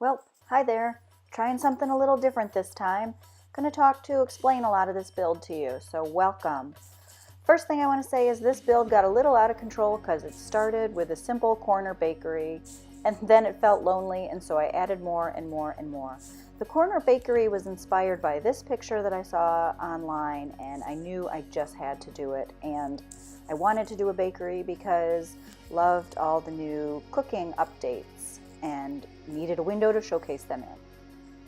Well, hi there. Trying something a little different this time. Going to explain a lot of this build to you, so welcome. First thing I want to say is this build got a little out of control because it started with a simple corner bakery and then it felt lonely, and so I added more and more and more. The corner bakery was inspired by this picture that I saw online, and I knew I just had to do it. And I wanted to do a bakery because loved all the new cooking updates and needed a window to showcase them in.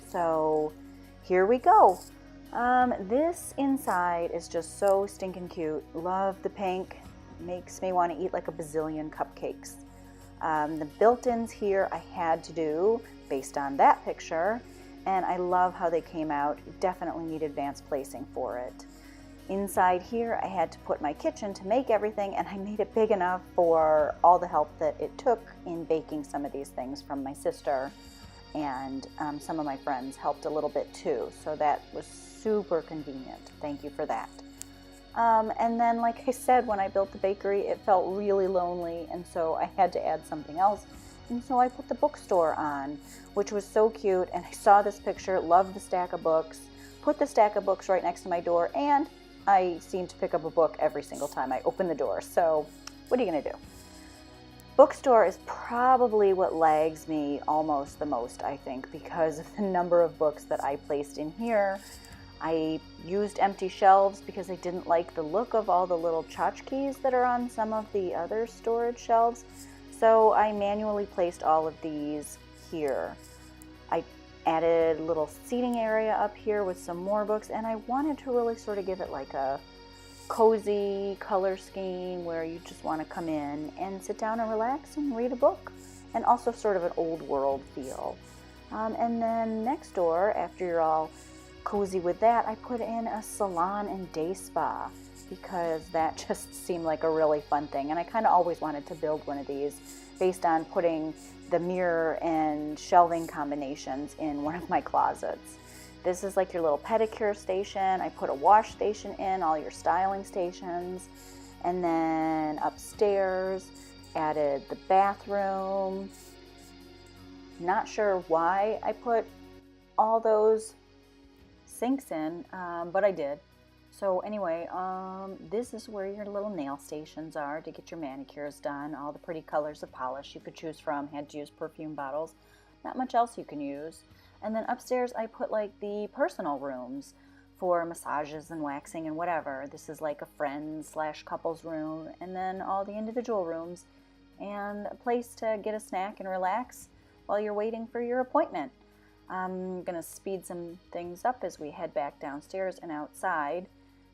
So here we go. This inside is just so stinking cute. Love the pink. Makes me want to eat like a bazillion cupcakes. The built-ins here I had to do based on that picture, and I love how they came out. Definitely need advanced placing for it. Inside here I had to put my kitchen to make everything, and I made it big enough for all the help that it took in baking some of these things from my sister, and some of my friends helped a little bit too, so that was super convenient. Thank you for that. And then, like I said, when I built the bakery, it felt really lonely, and so I had to add something else. And so I put the bookstore on, which was so cute, and I saw this picture, loved the stack of books, put the stack of books right next to my door, and I seem to pick up a book every single time I open the door, so what are you going to do? Bookstore is probably what lags me almost the most, I think, because of the number of books that I placed in here. I used empty shelves because I didn't like the look of all the little tchotchkes that are on some of the other storage shelves, so I manually placed all of these here. I added a little seating area up here with some more books, and I wanted to really sort of give it like a cozy color scheme where you just want to come in and sit down and relax and read a book, and also sort of an old world feel. And then next door, after you're all cozy with that, I put in a salon and day spa because that just seemed like a really fun thing, and I kind of always wanted to build one of these based on putting the mirror and shelving combinations in one of my closets. This is like your little pedicure station. I put a wash station in, all your styling stations, and then upstairs added the bathroom. Not sure why I put all those sinks in, but I did. So anyway, this is where your little nail stations are to get your manicures done. All the pretty colors of polish you could choose from. Had to use perfume bottles. Not much else you can use. And then upstairs I put like the personal rooms for massages and waxing and whatever. This is like a friends/couples room, and then all the individual rooms, and a place to get a snack and relax while you're waiting for your appointment. I'm gonna speed some things up as we head back downstairs and outside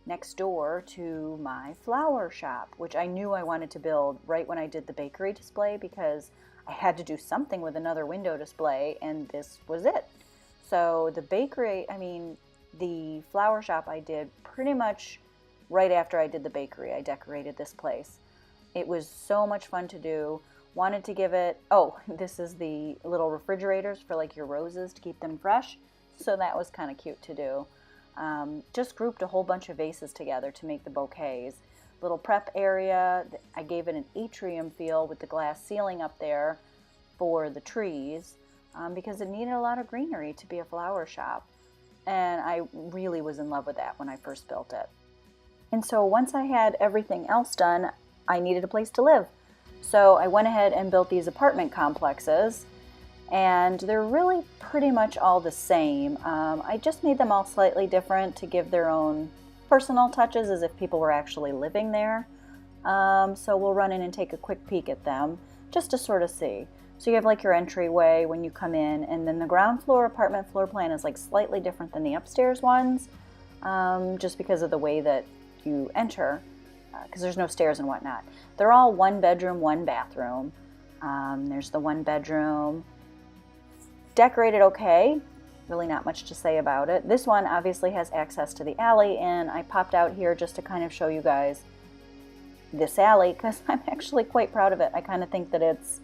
next door to my flower shop, which I knew I wanted to build right when I did the bakery display because I had to do something with another window display, and this was it. So the flower shop I did pretty much right after I did the bakery. I decorated this place. It was so much fun to do. Wanted to give it, this is the little refrigerators for like your roses to keep them fresh. So that was kind of cute to do. Just grouped a whole bunch of vases together to make the bouquets. Little prep area. I gave it an atrium feel with the glass ceiling up there for the trees because it needed a lot of greenery to be a flower shop. And I really was in love with that when I first built it. And so once I had everything else done, I needed a place to live. So I went ahead and built these apartment complexes, and they're really pretty much all the same. I just made them all slightly different to give their own personal touches as if people were actually living there. So we'll run in and take a quick peek at them just to sort of see. So you have like your entryway when you come in, and then the ground floor apartment floor plan is like slightly different than the upstairs ones, just because of the way that you enter, because there's no stairs and whatnot. They're all one bedroom, one bathroom. There's the one bedroom. Decorated okay. Really not much to say about it. This one obviously has access to the alley, and I popped out here just to kind of show you guys this alley because I'm actually quite proud of it. I kind of think that it's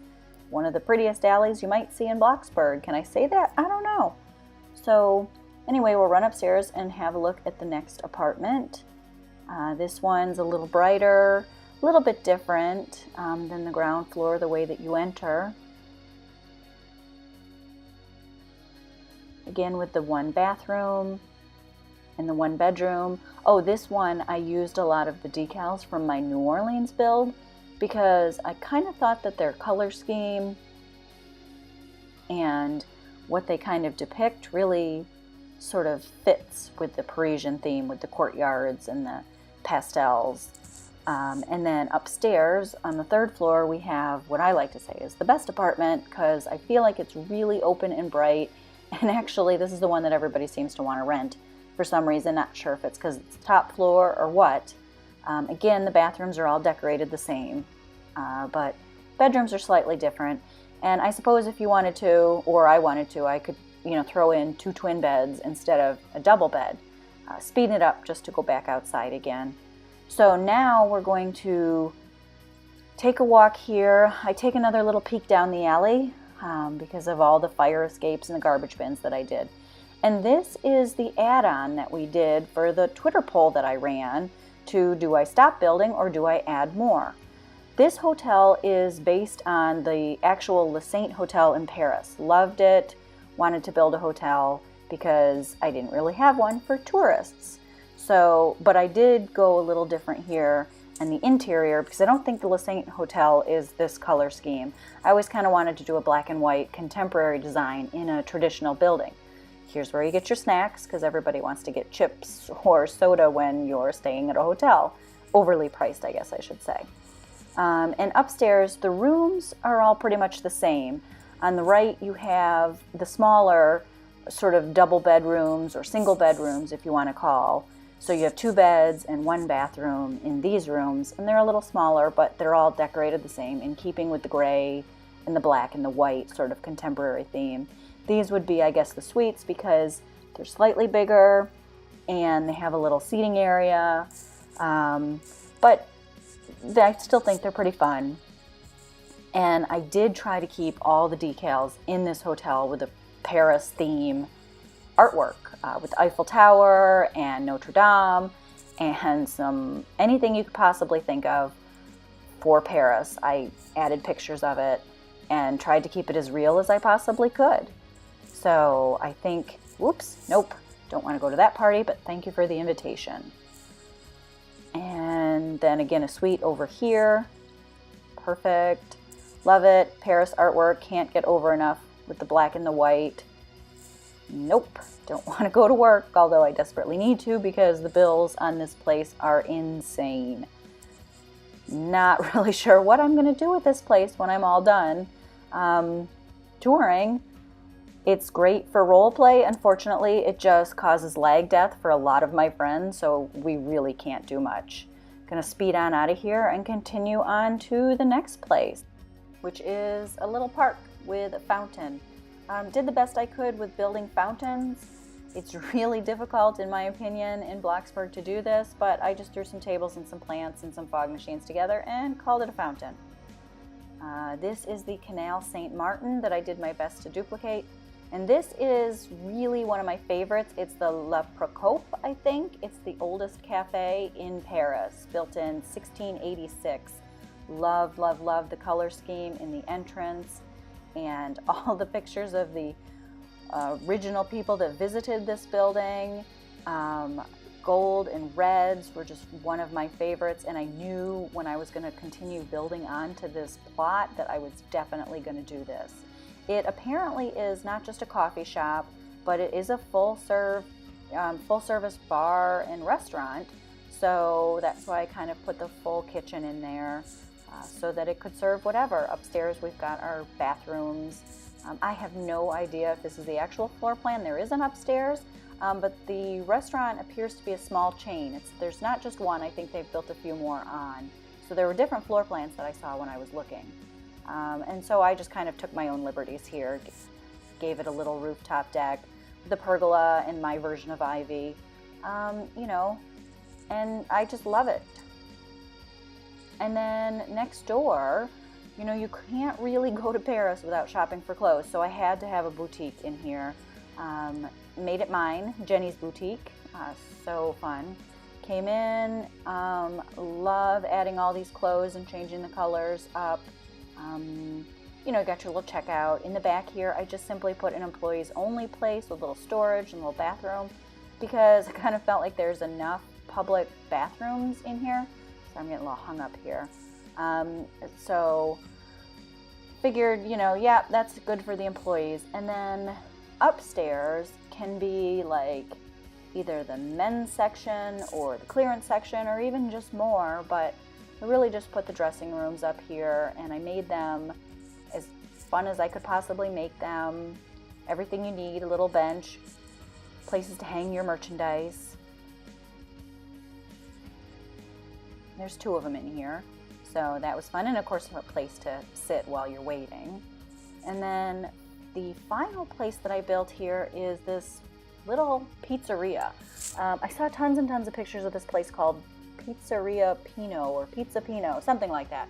one of the prettiest alleys you might see in Bloxburg. Can I say that? I don't know. So anyway, we'll run upstairs and have a look at the next apartment. This one's a little brighter, a little bit different than the ground floor, the way that you enter. again with the one bathroom and the one bedroom. Oh, this one I used a lot of the decals from my New Orleans build because I kind of thought that their color scheme and what they kind of depict really sort of fits with the Parisian theme, with the courtyards and the pastels. And then upstairs on the third floor, we have what I like to say is the best apartment because I feel like it's really open and bright. And actually, this is the one that everybody seems to want to rent for some reason. Not sure if it's because it's top floor or what. Again, the bathrooms are all decorated the same, but bedrooms are slightly different. And I suppose if you wanted to, or I wanted to, I could, throw in 2 twin beds instead of a double bed. Speed it up just to go back outside again. So now we're going to take a walk here. I take another little peek down the alley because of all the fire escapes and the garbage bins that I did. And this is the add-on that we did for the Twitter poll that I ran to do I stop building or do I add more? This hotel is based on the actual Le Saint Hotel in Paris. Loved it, wanted to build a hotel because I didn't really have one for tourists. So, but I did go a little different here in the interior because I don't think the Le Saint Hotel is this color scheme. I always kind of wanted to do a black and white contemporary design in a traditional building. Here's where you get your snacks because everybody wants to get chips or soda when you're staying at a hotel. Overly priced, I guess I should say. And upstairs, the rooms are all pretty much the same. On the right, you have the smaller sort of double bedrooms or single bedrooms, if you want to call. So you have 2 beds and 1 bathroom in these rooms, and they're a little smaller, but they're all decorated the same in keeping with the gray and the black and the white sort of contemporary theme. These would be, I guess, the suites because they're slightly bigger and they have a little seating area, but I still think they're pretty fun. And I did try to keep all the decals in this hotel with a Paris theme artwork with the Eiffel Tower and Notre Dame and anything you could possibly think of for Paris. I added pictures of it and tried to keep it as real as I possibly could. So I think, whoops, nope, don't want to go to that party, but thank you for the invitation. And then again, a suite over here. Perfect. Love it. Paris artwork. Can't get over enough with the black and the white. Nope. Don't want to go to work, although I desperately need to because the bills on this place are insane. Not really sure what I'm going to do with this place when I'm all done touring. It's great for role play. Unfortunately, it just causes lag death for a lot of my friends, so we really can't do much. Gonna speed on out of here and continue on to the next place, which is a little park with a fountain. Did the best I could with building fountains. It's really difficult, in my opinion, in Bloxburg to do this, but I just threw some tables and some plants and some fog machines together and called it a fountain. This is the Canal Saint Martin that I did my best to duplicate. And this is really one of my favorites. It's the La Procope, I think. It's the oldest cafe in Paris, built in 1686. Love, love, love the color scheme in the entrance and all the pictures of the original people that visited this building. Gold and reds were just one of my favorites, and I knew when I was going to continue building onto this plot that I was definitely going to do this. It apparently is not just a coffee shop, but it is a full-service bar and restaurant. So that's why I kind of put the full kitchen in there so that it could serve whatever. Upstairs we've got our bathrooms. I have no idea if this is the actual floor plan. There is an upstairs, but the restaurant appears to be a small chain. There's not just one. I think they've built a few more on. So there were different floor plans that I saw when I was looking. And so I just kind of took my own liberties here, gave it a little rooftop deck, the pergola and my version of ivy, and I just love it. And then next door, you can't really go to Paris without shopping for clothes, so I had to have a boutique in here. Made it mine, Jenny's Boutique, so fun. Came in, love adding all these clothes and changing the colors up. you know, you got your little checkout. In the back here, I just simply put an employees only place with a little storage and a little bathroom because I kind of felt like there's enough public bathrooms in here. So I'm getting a little hung up here. So figured, you know, yeah, that's good for the employees. And then upstairs can be like either the men's section or the clearance section or even just more, but I really just put the dressing rooms up here and I made them as fun as I could possibly make them. Everything you need, a little bench, places to hang your merchandise. There's 2 of them in here, so that was fun, and of course a place to sit while you're waiting. And then the final place that I built here is this little pizzeria. I saw tons and tons of pictures of this place called Pizzeria Pino or Pizza Pino, something like that,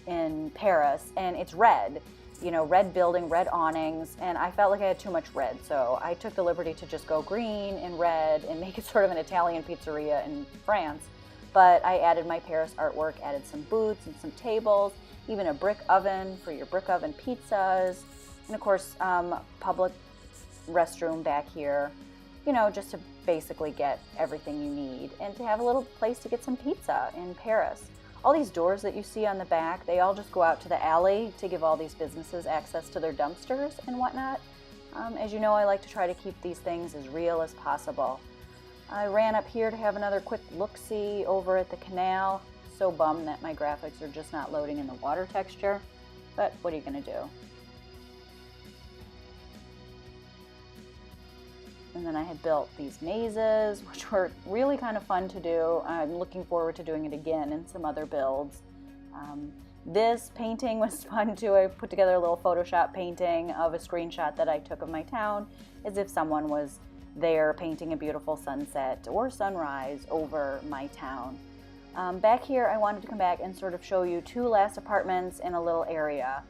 in Paris, and it's red, you know, red building, red awnings, and I felt like I had too much red, so I took the liberty to just go green and red and make it sort of an Italian pizzeria in France. But I added my Paris artwork, added some booths and some tables, even a brick oven for your brick oven pizzas, and of course public restroom back here, you know, just to basically get everything you need and to have a little place to get some pizza in Paris. All these doors that you see on the back, they all just go out to the alley to give all these businesses access to their dumpsters and whatnot. As you know, I like to try to keep these things as real as possible. I ran up here to have another quick look-see over at the canal. So bummed that my graphics are just not loading in the water texture, but what are you gonna do? And then I had built these mazes, which were really kind of fun to do. I'm looking forward to doing it again in some other builds. This painting was fun too. I put together a little Photoshop painting of a screenshot that I took of my town, as if someone was there painting a beautiful sunset or sunrise over my town. Back here, I wanted to come back and sort of show you 2 last apartments in a little area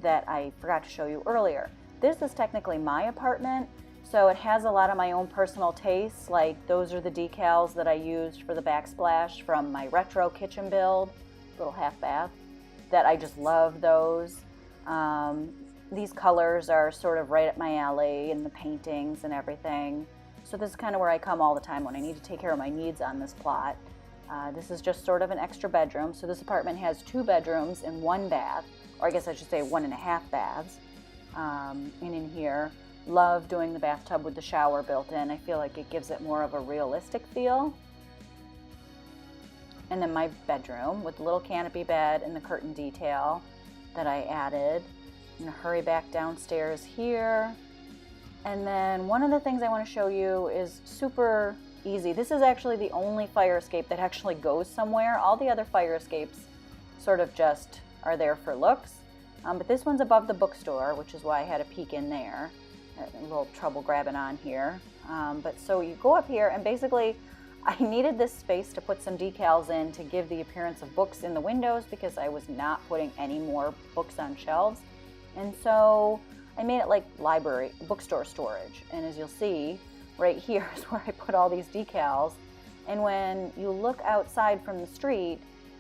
that I forgot to show you earlier. This is technically my apartment, so it has a lot of my own personal tastes, like those are the decals that I used for the backsplash from my retro kitchen build, little half bath, that I just love those. These colors are sort of right up my alley and the paintings and everything. So this is kind of where I come all the time when I need to take care of my needs on this plot. This is just sort of an extra bedroom. So this apartment has 2 bedrooms and 1 bath, or I guess I should say 1.5 baths. And in here, love doing the bathtub with the shower built in. I feel like it gives it more of a realistic feel. And then my bedroom with the little canopy bed and the curtain detail that I added. I'm gonna hurry back downstairs here. And then one of the things I want to show you is super easy. This is actually the only fire escape that actually goes somewhere. All the other fire escapes sort of just are there for looks. But this one's above the bookstore, which is why I had a peek in there. A little trouble grabbing on here. But so you go up here and basically I needed this space to put some decals in to give the appearance of books in the windows because I was not putting any more books on shelves. And so I made it like library, bookstore storage. And as you'll see, right here is where I put all these decals. And when you look outside from the street,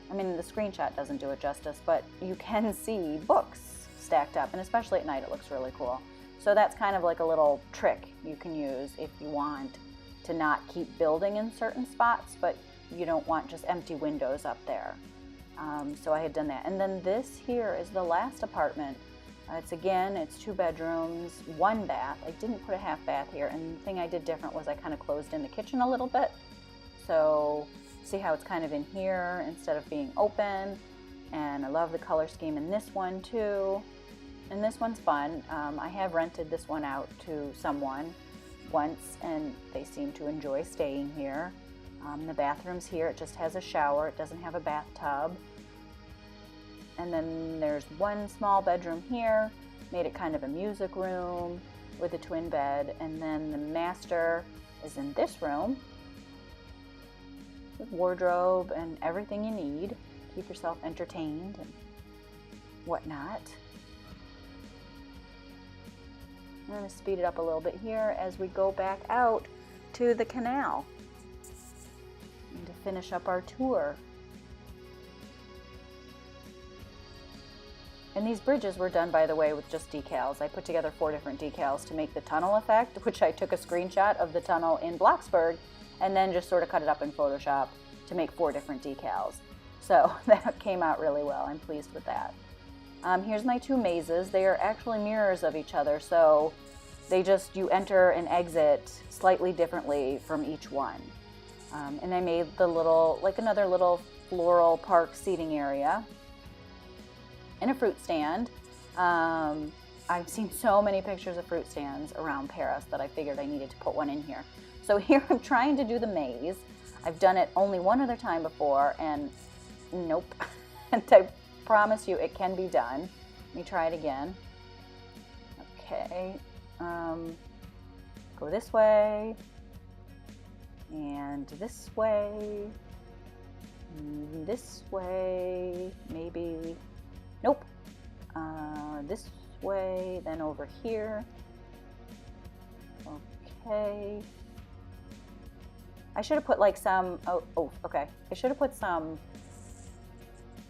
I mean, the screenshot doesn't do it justice, but you can see books stacked up. And especially at night, it looks really cool. So that's kind of like a little trick you can use if you want to not keep building in certain spots, but you don't want just empty windows up there. So I had done that. And then this here is the last apartment. It's 2 bedrooms, 1 bath. I didn't put a half bath here, and the thing I did different was I kind of closed in the kitchen a little bit. So see how it's kind of in here instead of being open. And I love the color scheme in this one too. And this one's fun. I have rented this one out to someone once, and they seem to enjoy staying here. The bathroom's here. It just has a shower. It doesn't have a bathtub. And then there's 1 small bedroom here, made it kind of a music room with a twin bed. And then the master is in this room with wardrobe and everything you need. Keep yourself entertained and whatnot. I'm going to speed it up a little bit here as we go back out to the canal and to finish up our tour. And these bridges were done, by the way, with just decals. I put together 4 different decals to make the tunnel effect, which I took a screenshot of the tunnel in Bloxburg and then just sort of cut it up in Photoshop to make 4 different decals. So that came out really well. I'm pleased with that. Here's my 2 mazes. They are actually mirrors of each other, so you enter and exit slightly differently from each one. And I made the little, like another little floral park seating area and a fruit stand. I've seen so many pictures of fruit stands around Paris that I figured I needed to put one in here. So here I'm trying to do the maze. I've done it only one other time before, and nope. And I promise you it can be done. Let me try it again. Okay. Go this way, and this way, maybe, nope, this way, then over here. Okay. I should have put like some, okay. I should have put some,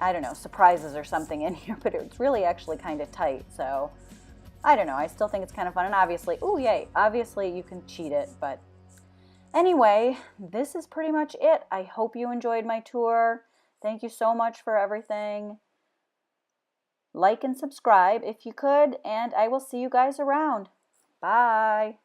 I don't know, surprises or something in here, but it's really actually kind of tight, so I don't know. I still think it's kind of fun, and obviously, ooh, yay, obviously you can cheat it, but anyway, this is pretty much it. I hope you enjoyed my tour. Thank you so much for everything. Like and subscribe if you could, and I will see you guys around. Bye.